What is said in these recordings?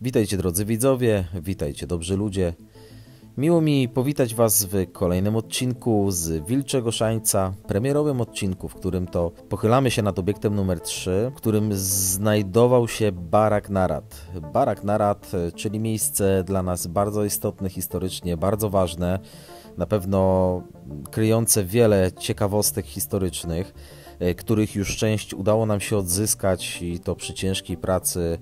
Witajcie drodzy widzowie, witajcie dobrzy ludzie. Miło mi powitać Was w kolejnym odcinku z Wilczego Szańca, premierowym odcinku, w którym to pochylamy się nad obiektem numer 3, w którym znajdował się Barak Narad. Barak Narad, czyli miejsce dla nas bardzo istotne historycznie, bardzo ważne, na pewno kryjące wiele ciekawostek historycznych, których już część udało nam się odzyskać i to przy ciężkiej pracy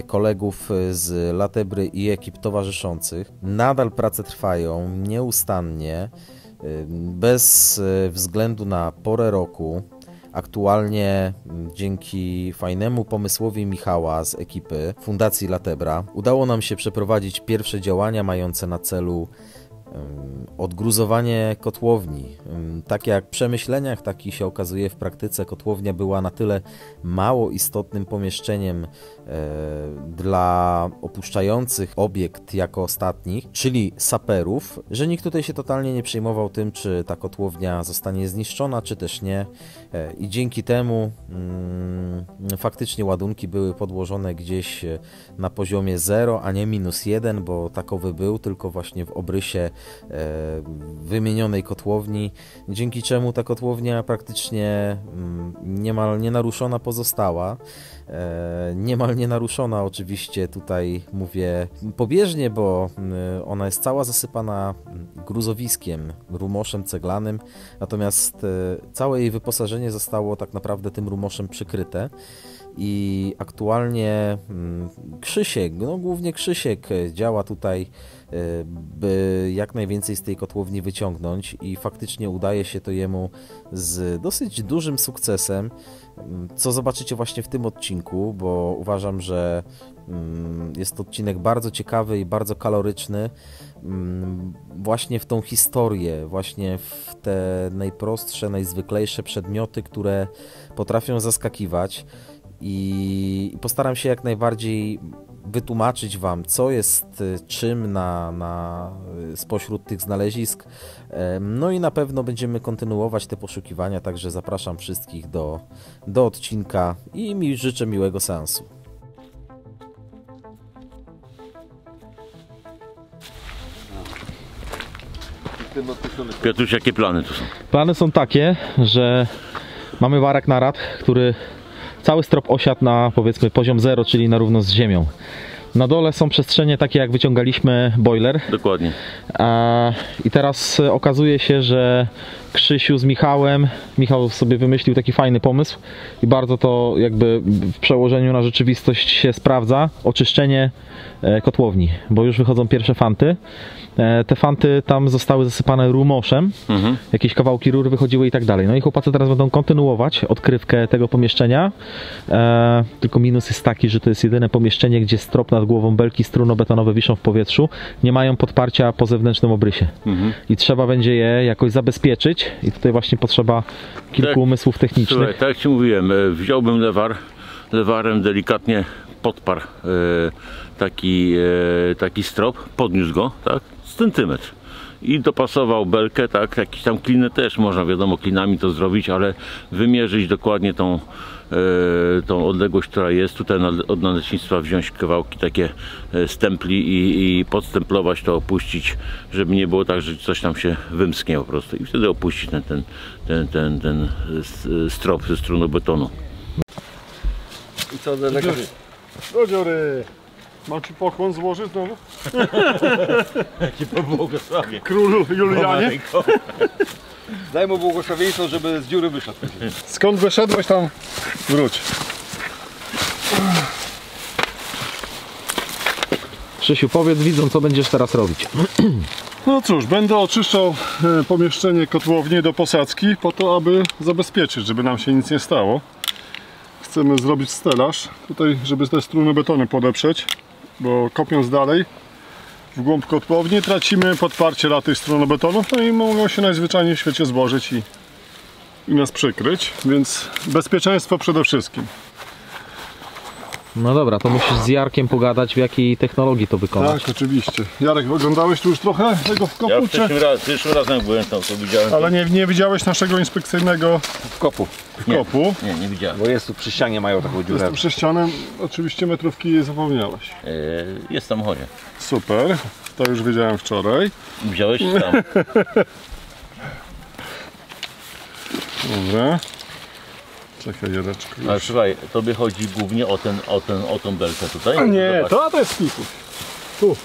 kolegów z Latebry i ekip towarzyszących. Nadal prace trwają nieustannie, bez względu na porę roku. Aktualnie dzięki fajnemu pomysłowi Michała z ekipy Fundacji Latebra udało nam się przeprowadzić pierwsze działania mające na celu odgruzowanie kotłowni. Tak jak w przemyśleniach, tak i się okazuje w praktyce, kotłownia była na tyle mało istotnym pomieszczeniem dla opuszczających obiekt jako ostatnich, czyli saperów, że nikt tutaj się totalnie nie przejmował tym, czy ta kotłownia zostanie zniszczona, czy też nie. I dzięki temu faktycznie ładunki były podłożone gdzieś na poziomie 0, a nie -1, bo takowy był, tylko właśnie w obrysie wymienionej kotłowni, dzięki czemu ta kotłownia praktycznie niemal nienaruszona pozostała. Niemal nienaruszona oczywiście, tutaj mówię pobieżnie, bo ona jest cała zasypana gruzowiskiem, rumoszem ceglanym, natomiast całe jej wyposażenie zostało tak naprawdę tym rumoszem przykryte. I aktualnie Krzysiek, głównie Krzysiek działa tutaj, by jak najwięcej z tej kotłowni wyciągnąć i faktycznie udaje się to jemu z dosyć dużym sukcesem, co zobaczycie właśnie w tym odcinku, bo uważam, że jest to odcinek bardzo ciekawy i bardzo kaloryczny, właśnie w tą historię, właśnie w te najprostsze, najzwyklejsze przedmioty, które potrafią zaskakiwać. I postaram się jak najbardziej wytłumaczyć Wam, co jest czym spośród tych znalezisk. No i na pewno będziemy kontynuować te poszukiwania, także zapraszam wszystkich do odcinka i życzę miłego seansu. Piotruś, jakie plany tu są? Plany są takie, że mamy Barak Narad, który cały strop osiadł na, powiedzmy, poziom 0, czyli na równo z ziemią. Na dole są przestrzenie takie, jak wyciągaliśmy boiler. Dokładnie. I teraz okazuje się, że Krzysiu z Michałem, Michał sobie wymyślił taki fajny pomysł i bardzo to jakby w przełożeniu na rzeczywistość się sprawdza. Oczyszczenie kotłowni, bo już wychodzą pierwsze fanty. Te fanty tam zostały zasypane rumoszem, jakieś kawałki rur wychodziły i tak dalej. No i chłopacy teraz będą kontynuować odkrywkę tego pomieszczenia. Tylko minus jest taki, że to jest jedyne pomieszczenie, gdzie strop nad głową, belki strunobetonowe wiszą w powietrzu, nie mają podparcia po zewnętrznym obrysie. I trzeba będzie je jakoś zabezpieczyć i tutaj właśnie potrzeba kilku umysłów technicznych. Słuchaj, tak jak Ci mówiłem, wziąłbym lewarem delikatnie podparł taki strop, podniósł go, tak, z centymetr i dopasował belkę, tak, jakieś tam kliny też można, wiadomo, klinami to zrobić, ale wymierzyć dokładnie tą odległość, która jest tutaj od nalecznictwa, wziąć kawałki takie stempli i podstemplować to, opuścić, żeby nie było tak, że coś tam się wymsknie po prostu i wtedy opuścić ten strop ze strunobetonu. I co, lekarz? Do dziury! Mam Ci pokłon złożyć znowu? Jakie pobłogosławie. Królu Julianie? Daj mu błogosławieństwo, żeby z dziury wyszedł. Skąd wyszedłeś, tam wróć. Krzysiu, powiedz widzom, co będziesz teraz robić. No cóż, będę oczyszczał pomieszczenie kotłowni do posadzki po to, aby zabezpieczyć, żeby nam się nic nie stało. Chcemy zrobić stelaż, tutaj, żeby te struny betonu podeprzeć, bo kopiąc dalej w głąb kotłowni tracimy podparcie dla tych strunobetonów, no i mogą się najzwyczajniej w świecie złożyć i nas przykryć, więc bezpieczeństwo przede wszystkim. No dobra, to musisz z Jarkiem pogadać, w jakiej technologii to wykonać. Tak, oczywiście. Jarek, oglądałeś tu już trochę tego w kopu, Ja pierwszym razem byłem tam, to widziałem. Ale nie widziałeś naszego inspekcyjnego W kopu. kopu. Nie widziałem. Bo jest tu przy ścianie, mają taką dziurę. Jest tu przy ścianą, oczywiście metrówki zapomniałeś. Jest w samochodzie. Super, to już wiedziałem wczoraj. Widziałeś tam? Dobra. Czekaj, Jareczku. Ale słuchaj, tobie chodzi głównie o tą belkę tutaj? A nie, Zobacz. to jest pikuś. Tu.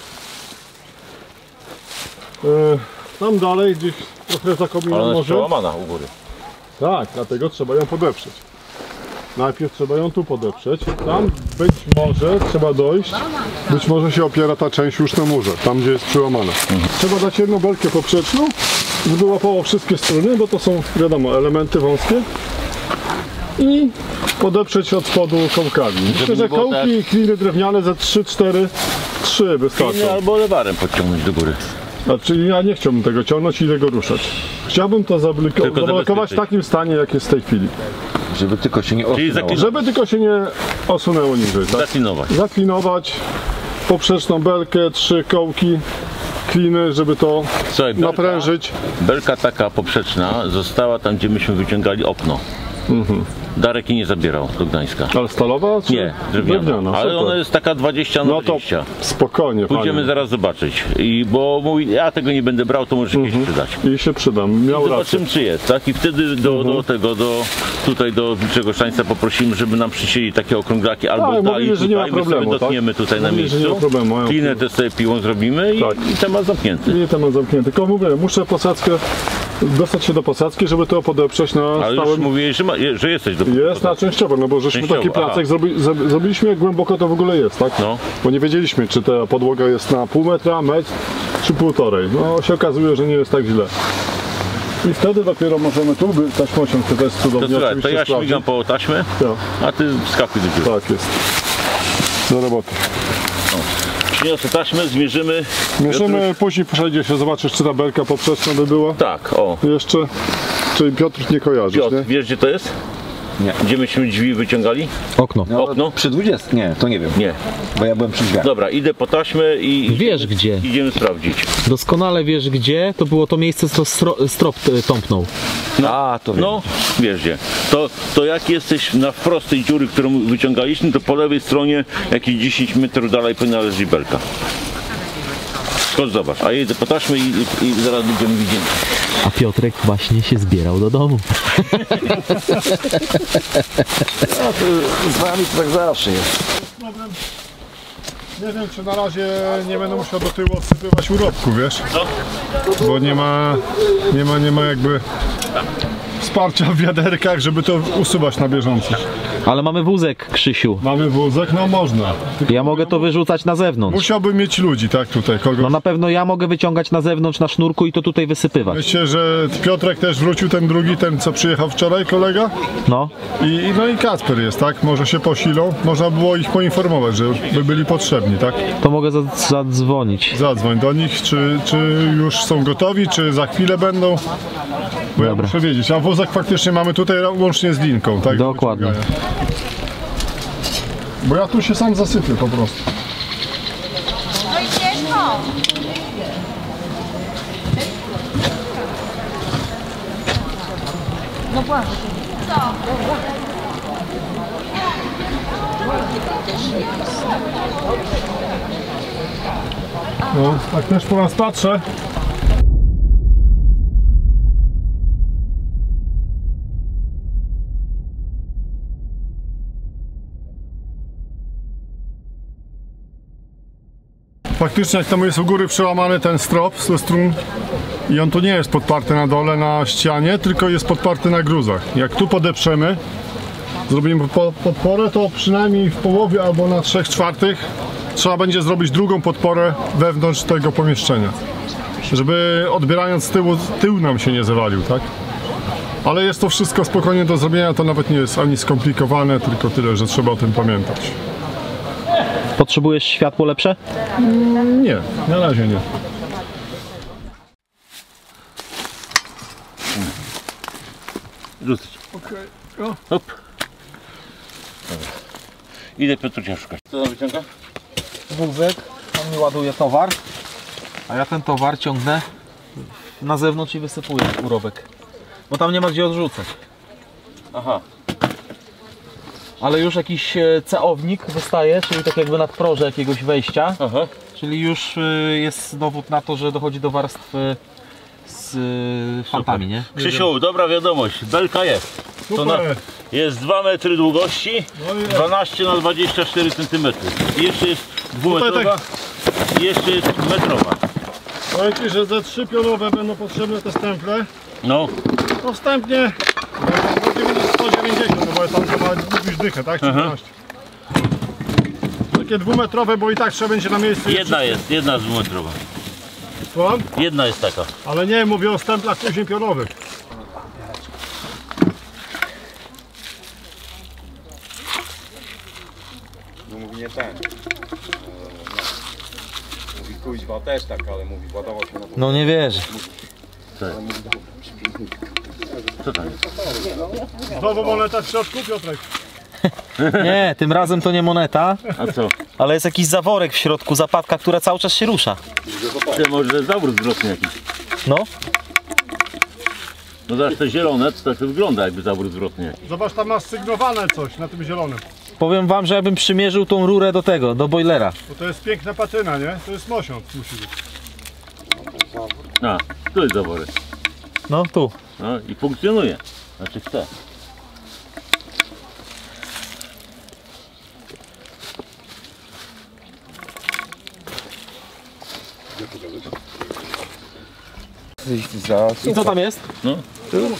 Tam dalej gdzieś trochę za Ale kominą ona jest może. przełamana u góry. Tak, dlatego trzeba ją podeprzeć. Najpierw trzeba ją tu podeprzeć. Tam być może trzeba dojść. Być może się opiera ta część już na murze, tam gdzie jest przełamana. Trzeba dać jedną belkę poprzeczną, żeby łapało wszystkie strony, bo to są, wiadomo, elementy wąskie. I podeprzeć od spodu kołkami. Myślę, że nie było kołki i kliny drewniane ze 3 wystarczą. Albo lewarem podciągnąć do góry. Czyli ja nie chciałbym tego ciągnąć i tego ruszać. Chciałbym to zablokować w zabezpieczyć. takim stanie, jak jest w tej chwili. Żeby tylko się nie Czyli osunęło. Żeby tylko się nie osunęło niżej. Tak? zaklinować. Zaklinować, poprzeczną belkę, 3 kołki, kliny, żeby to Słuchaj, naprężyć. Belka taka poprzeczna została tam, gdzie myśmy wyciągali okno. Darek jej nie zabierał do Gdańska. Ale stalowa czy Nie, drewniana. Ale super. ona jest taka 20 na No to 20. spokojnie, Pójdziemy panie. zaraz zobaczyć. Bo mówi, ja tego nie będę brał, to może kiedyś przydać. I się przydam, miał rację. Zobaczymy, czy jest, tak? I wtedy tutaj do Wilczego Szańca poprosimy, żeby nam przycięli takie okrąglaki, albo Tak, dali mówili, że nie ma tutaj, my sobie problemu, tak? dotkniemy tutaj na Mówili, że nie miejscu. ma problemu, mają Klinę też sobie piłą zrobimy Tak. i temat zamknięty. Nie temat zamknięty. Tylko mówię, muszę posadzkę, dostać się do posadzki, żeby to podeprzeć na Ale już stałym... mówiłeś, że jesteś do Jest na częściowo, no bo żeśmy Częściowo, taki placek zrobiliśmy, jak głęboko to w ogóle jest, tak? No. Bo nie wiedzieliśmy, czy ta podłoga jest na pół metra, metr, czy 1,5. No się okazuje, że nie jest tak źle. I wtedy dopiero możemy tu taśmociąg, to jest To cudownie słuchaj, to oczywiście ja sprawdzić. śmigam po taśmę, Tak, a ty wskakuj do dziury. tak jest. Do roboty. Przyniosę taśmę, zmierzymy. Mierzymy, później przejdzie się, zobaczysz, czy ta belka poprzeczna by była. Tak, o. Jeszcze, czyli Piotr nie kojarzysz, Piotr, nie? wiesz gdzie to jest? Nie. Gdzie myśmy drzwi wyciągali? Okno. No, Okno? Przy 20? Nie, to nie wiem. Nie. Bo ja byłem przy drzwiach. Dobra, idę po taśmę i Wiesz gdzie. idziemy sprawdzić. Doskonale wiesz gdzie, to było to miejsce, co strop tąpnął. A, to wiem. No, wiesz gdzie. To jak jesteś na wprost tej dziury, którą wyciągaliśmy, to po lewej stronie jakieś 10 metrów dalej powinna leżeć belka. Chodź zobacz, a jedę po taśmę i zaraz będziemy widzieli. A Piotrek właśnie się zbierał do domu. Z wami to tak zawsze jest. Nie wiem, czy na razie nie będę musiał do tyłu odsypywać urobku, wiesz? Bo nie ma jakby wsparcia w wiaderkach, żeby to usuwać na bieżąco. Ale mamy wózek, Krzysiu. Mamy wózek? No można. Ja mogę to wyrzucać na zewnątrz. Musiałbym mieć ludzi, tak, tutaj, kogo. No na pewno ja mogę wyciągać na zewnątrz na sznurku i to tutaj wysypywać. Myślę, że Piotrek też wrócił, ten drugi, ten co przyjechał wczoraj, kolega. No. No i Kacper jest, tak? Może się posilą. Można było ich poinformować, że by byli potrzebni, tak? To mogę zadzwonić. Zadzwoń do nich, czy już są gotowi, czy za chwilę będą. Bo ja Dobra. muszę wiedzieć, a wózek faktycznie mamy tutaj łącznie z linką, tak? do Dokładnie. wyciągania. Bo ja tu się sam zasypię po prostu. No i ciężko. No właśnie. No, tak też po nas patrzę. Faktycznie jak tam jest u góry przełamany ten strop ze strun i on tu nie jest podparty na dole na ścianie, tylko jest podparty na gruzach. Jak tu podeprzemy, zrobimy podporę, to przynajmniej w połowie albo na 3/4 trzeba będzie zrobić drugą podporę wewnątrz tego pomieszczenia. Żeby odbierając tył nam się nie zawalił, tak? Ale jest to wszystko spokojnie do zrobienia, to nawet nie jest ani skomplikowane, tylko tyle, że trzeba o tym pamiętać. Potrzebujesz światło lepsze? Nie, na razie nie. Rzucać. Okej. Hop. Idę Piotrusia szukać. Co tam wyciąga? Wózek, on mi ładuje towar, a ja ten towar ciągnę na zewnątrz i wysypuję urobek. Bo tam nie ma gdzie odrzucać. Aha. Ale już jakiś ceownik wystaje, czyli tak jakby nadproże jakiegoś wejścia. Aha. Czyli już jest dowód na to, że dochodzi do warstw z fantami, nie? Krzysiu, dobra wiadomość, belka jest. To jest 2 metry długości, 12 na 24 cm. I jeszcze jest dwumetrowa i jeszcze jest metrowa. Powiem Ci, że ze 3 pionowe będą potrzebne te stemple. No, No wstępnie 190, no bo tam chyba lubisz dychę, tak? 14. Takie dwumetrowe, bo i tak trzeba będzie na miejscu. jedna jest dwumetrowa. Słucham? Jedna jest taka. Ale nie, mówię o stemplach później pionowych. No mówi nie ten. Mówi kuźwa też tak, ale mówi ładował się na to. No nie wierzę. Co tam jest? Znowu moneta w środku, Piotrek. Nie, tym razem to nie moneta, A co? ale jest jakiś zaworek w środku, zapadka, która cały czas się rusza. Ty może zawrót zwrotny jakiś. No, No zobacz, te zielone, to tak wygląda jakby zawrót zwrotny jakiś. Zobacz, tam masz sygnowane coś na tym zielonym. powiem wam, że ja bym przymierzył tą rurę do tego, do boilera. Bo to jest piękna patyna, nie? To jest mosiąc, musi być. A, tu jest zaworek. No tu. No i funkcjonuje. Znaczy chce. I co tam jest? No.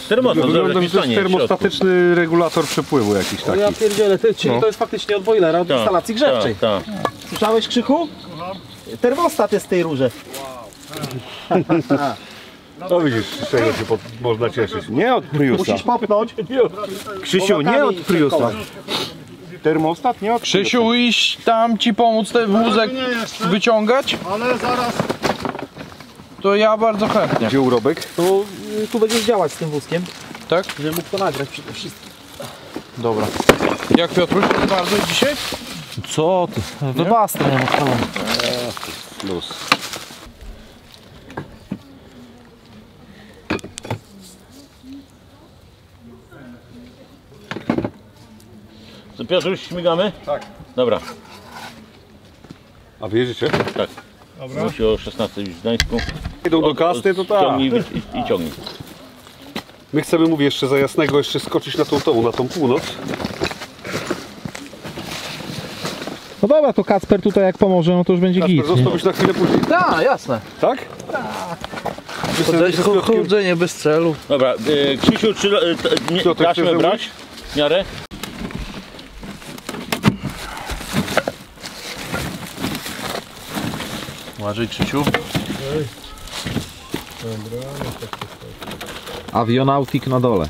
Termostatyczny. Wygląda mi, że to jest termostatyczny regulator przepływu jakiś taki. Ja pierdzielę, ty, czyli to jest faktycznie od boilera, od instalacji grzewczej. Tak. Słyszałeś, Krzychu? Termostat jest w tej rurze. No widzisz, z czego się można cieszyć. Nie od Priusa. Musisz popnąć. Krzysiu, nie od Priusa. Termostat nie od Krzysiu, iść tam ci pomóc ten wózek Nie jeszcze, wyciągać? ale zaraz. To ja bardzo chętnie. Gdzie urobek? To tu będziesz działać z tym wózkiem, Tak? żeby mógł to nagrać przede wszystkim. Dobra. Jak Piotruś, bardzo dzisiaj? Co ty? Wybastę nie odpalony. Plus. To Piotruś, śmigamy? Tak. Dobra. A wyjedziecie? Tak. Musi o 16 już w Gdańsku. Idą do kasty, to tak. Ciągnij i ciągnij. My chcemy, mówię, jeszcze za Jasnego jeszcze skoczyć na tą północ. No dobra, to Kacper tutaj jak pomoże, no to już będzie Kasper, git. nie? zostałbyś na chwilę później. Tak, jasne. Tak? Chodzenie bez celu. Dobra, Krzysiu, czy Piotrek, taśmę chcesz brać? W miarę? Uważaj, Krzysiu. Avionautik na dole.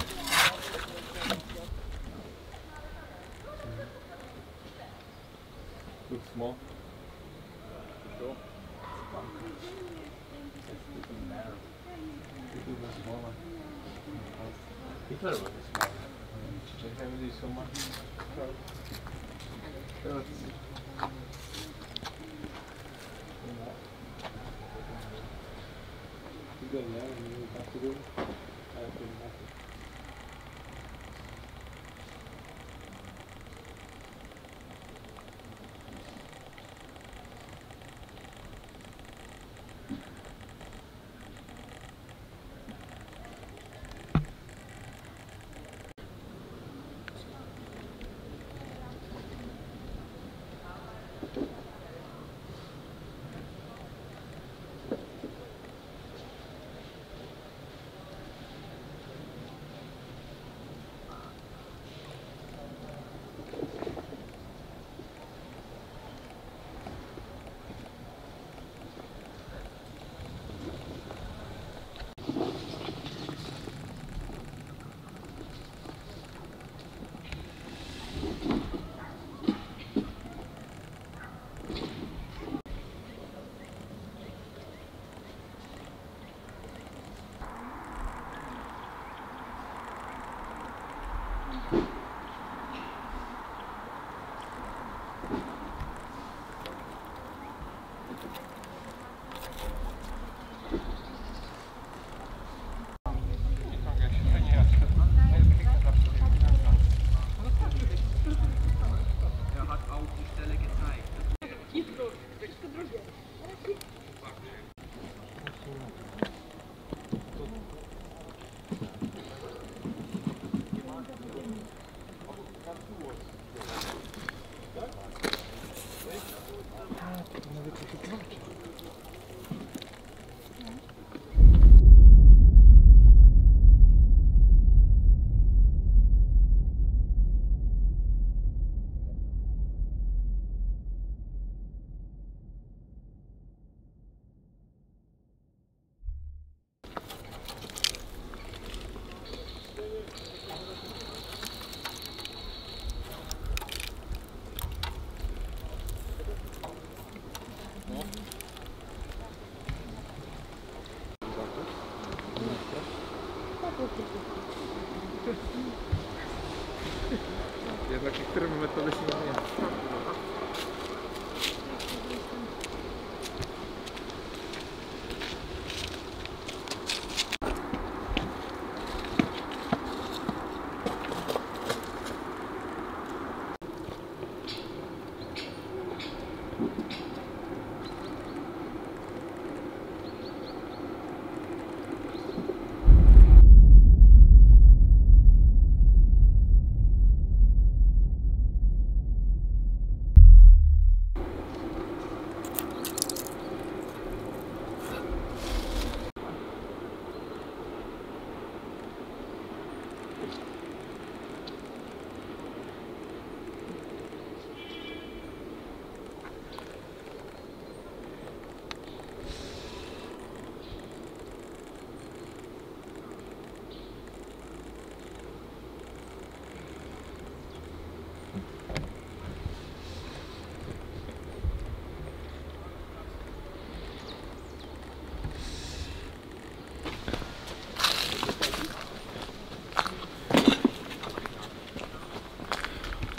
Jednak niektórymi metody się nie wiem.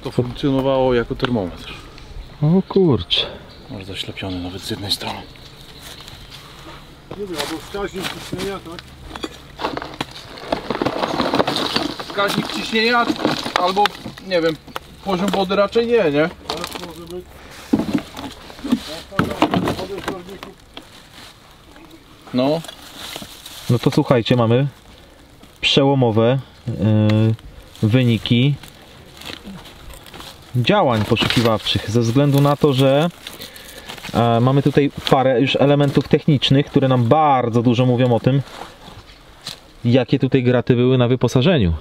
To funkcjonowało jako termometr. O kurczę. Może zaślepiony nawet z jednej strony. Nie wiem, albo wskaźnik ciśnienia, tak? Wskaźnik ciśnienia albo, nie wiem, poziom wody raczej nie, nie? Tak może być. No. No to słuchajcie, mamy przełomowe wyniki działań poszukiwawczych, ze względu na to, że mamy tutaj parę już elementów technicznych, które nam bardzo dużo mówią o tym, jakie tutaj graty były na wyposażeniu.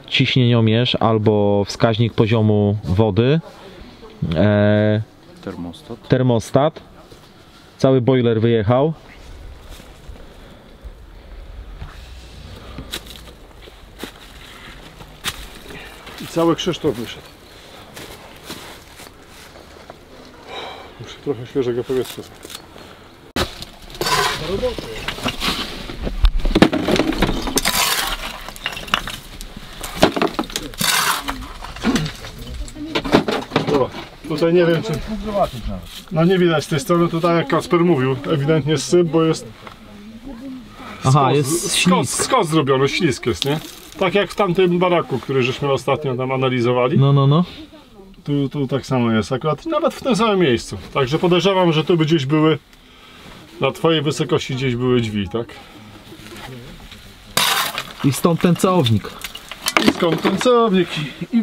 Ciśnieniomierz albo wskaźnik poziomu wody, termostat, cały boiler wyjechał. I cały Krzysztof wyszedł. Muszę trochę świeżego powietrza. Do roboty. Dobra, tutaj nie wiem czy... No nie widać z tej strony, tutaj jak Kasper mówił, ewidentnie syp, bo jest... Aha, jest ślisk. Skos zrobiony, ślisk jest, nie? Tak jak w tamtym baraku, który żeśmy ostatnio tam analizowali. No. Tu tak samo jest, akurat nawet w tym samym miejscu. Także podejrzewam, że tu by gdzieś były, na twojej wysokości gdzieś były drzwi, tak? I stąd ten całownik. I skąd ten celownik? I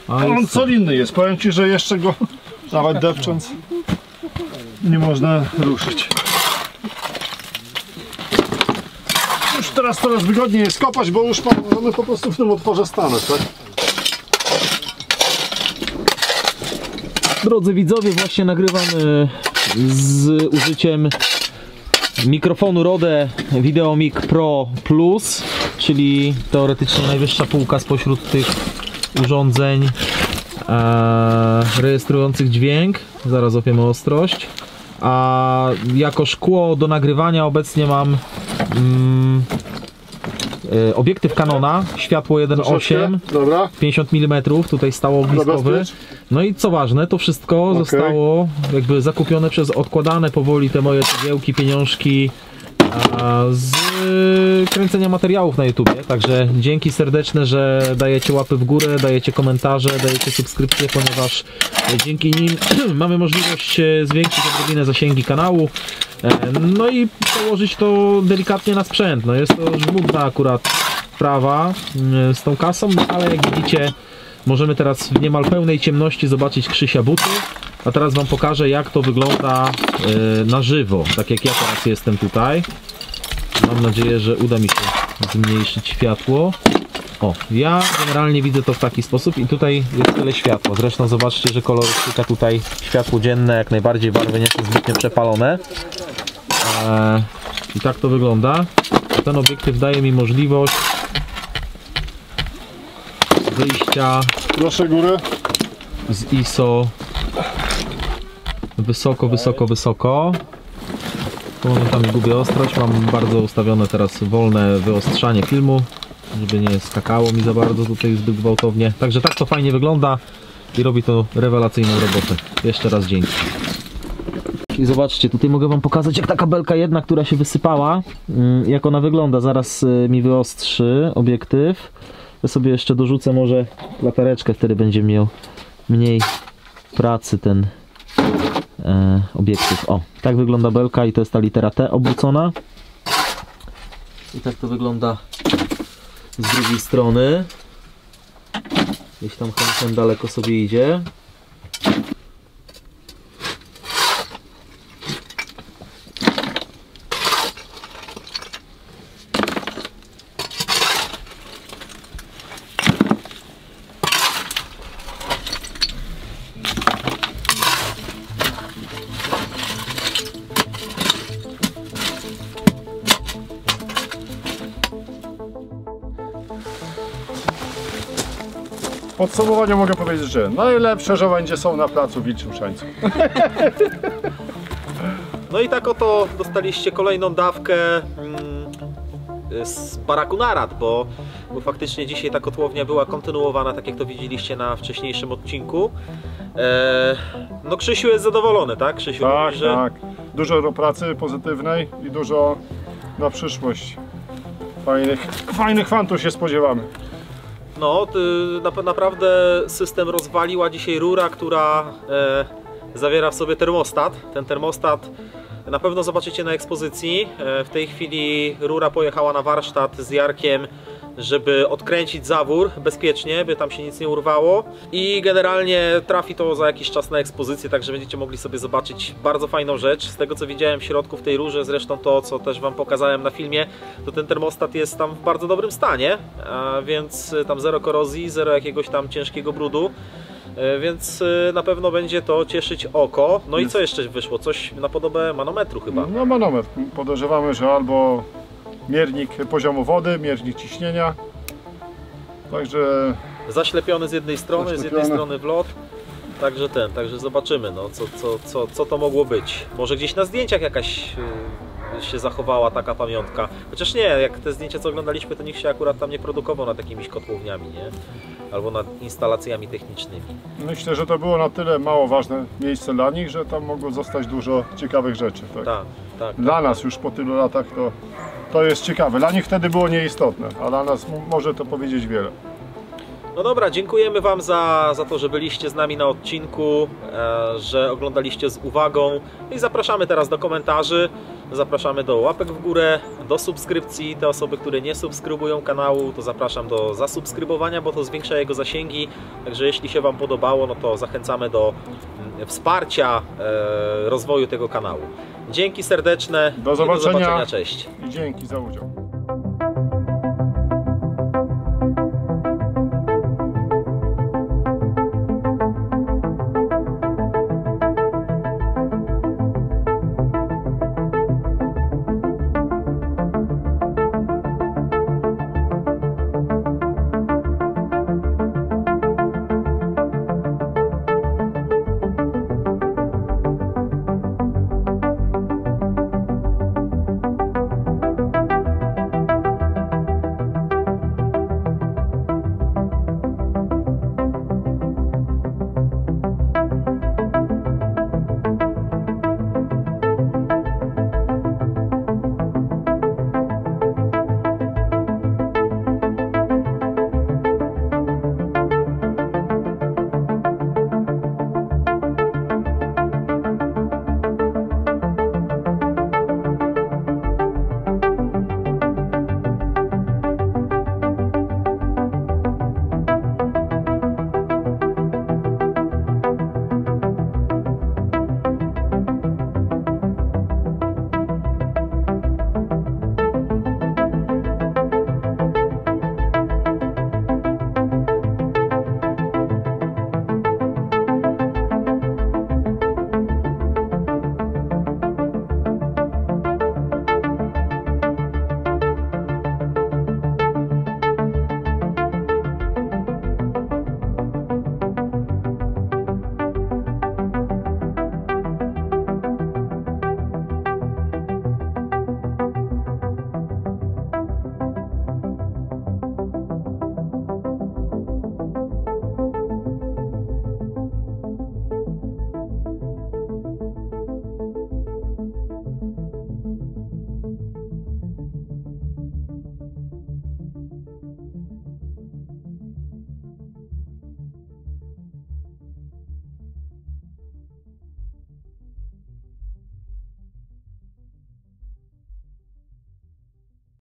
on solidny jest, powiem ci, że jeszcze go nawet depcząc nie można ruszyć. Już teraz coraz wygodniej jest kopać, bo już możemy po prostu w tym otworze stanąć, tak? Drodzy widzowie, właśnie nagrywamy z użyciem mikrofonu Rode VideoMic Pro Plus, czyli teoretycznie najwyższa półka spośród tych urządzeń rejestrujących dźwięk. Zaraz łapiemy ostrość. A jako szkło do nagrywania obecnie mam obiektyw Canona, światło 1.8, 50 mm, tutaj stało ogniskowy. No i co ważne, to wszystko zostało jakby zakupione przez odkładane powoli te moje cegiełki, pieniążki z kręcenia materiałów na YouTubie. Także dzięki serdeczne, że dajecie łapy w górę, dajecie komentarze, dajecie subskrypcje, ponieważ dzięki nim mamy możliwość zwiększyć odrobinę zasięgi kanału. No i przełożyć to delikatnie na sprzęt. No jest to żmudna akurat sprawa z tą kasą, ale jak widzicie, możemy teraz w niemal pełnej ciemności zobaczyć Krzysia buty. A teraz Wam pokażę, jak to wygląda na żywo, tak jak ja teraz jestem tutaj. Mam nadzieję, że uda mi się zmniejszyć światło. O, ja generalnie widzę to w taki sposób i tutaj jest tyle światła. Zresztą zobaczcie, że kolorystyka tutaj, światło dzienne, jak najbardziej, barwy nie są zbytnio przepalone. I tak to wygląda. Ten obiektyw daje mi możliwość wyjścia, proszę górę, z ISO wysoko, wysoko, wysoko. Momentami gubię ostrość, mam bardzo ustawione teraz wolne wyostrzanie filmu, żeby nie skakało mi za bardzo tutaj zbyt gwałtownie. Także tak to fajnie wygląda i robi to rewelacyjną robotę. Jeszcze raz dzięki. I zobaczcie, tutaj mogę Wam pokazać, jak ta kabelka jedna, która się wysypała, jak ona wygląda. Zaraz mi wyostrzy obiektyw. Ja sobie jeszcze dorzucę może latareczkę, wtedy będzie miał mniej pracy ten obiektyw. O, tak wygląda belka i to jest ta litera T obrócona. I tak to wygląda z drugiej strony. Gdzieś tam chętnie daleko sobie idzie. W podsumowaniu mogę powiedzieć, że najlepsze żołędzie są na placu Wilczym Szańcu. No i tak oto dostaliście kolejną dawkę z baraku narad, bo faktycznie dzisiaj ta kotłownia była kontynuowana, tak jak to widzieliście na wcześniejszym odcinku. No Krzysiu jest zadowolony, tak? Krzysiu Tak, mówi, że... tak. Dużo pracy pozytywnej i dużo na przyszłość. Fajnych fantów się spodziewamy. No, naprawdę system rozwaliła dzisiaj rura, która zawiera w sobie termostat. Ten termostat na pewno zobaczycie na ekspozycji. W tej chwili rura pojechała na warsztat z Jarkiem, żeby odkręcić zawór bezpiecznie, by tam się nic nie urwało. I generalnie trafi to za jakiś czas na ekspozycję, także będziecie mogli sobie zobaczyć bardzo fajną rzecz. Z tego co widziałem w środku w tej rurze, zresztą to co też Wam pokazałem na filmie, to ten termostat jest tam w bardzo dobrym stanie, więc tam zero korozji, zero jakiegoś tam ciężkiego brudu. Więc na pewno będzie to cieszyć oko. No i co jeszcze wyszło? Coś na podobę manometru chyba. No manometr. Podejrzewamy, że albo miernik poziomu wody, miernik ciśnienia. Także... Zaślepiony z jednej strony, z jednej strony wlot. Także zobaczymy, no, co to mogło być. Może gdzieś na zdjęciach jakaś się zachowała taka pamiątka. Chociaż nie, jak te zdjęcia co oglądaliśmy, to nikt się akurat tam nie produkował nad jakimiś kotłowniami, nie? Albo nad instalacjami technicznymi. Myślę, że to było na tyle mało ważne miejsce dla nich, że tam mogło zostać dużo ciekawych rzeczy. Tak? Dla nas już po tylu latach to jest ciekawe. Dla nich wtedy było nieistotne, a dla nas może to powiedzieć wiele. No dobra, dziękujemy Wam za to, że byliście z nami na odcinku, że oglądaliście z uwagą i zapraszamy teraz do komentarzy, zapraszamy do łapek w górę, do subskrypcji. Te osoby, które nie subskrybują kanału, to zapraszam do zasubskrybowania, bo to zwiększa jego zasięgi, także jeśli się Wam podobało, no to zachęcamy do wsparcia rozwoju tego kanału. Dzięki serdeczne do zobaczenia. Cześć. I dzięki za udział.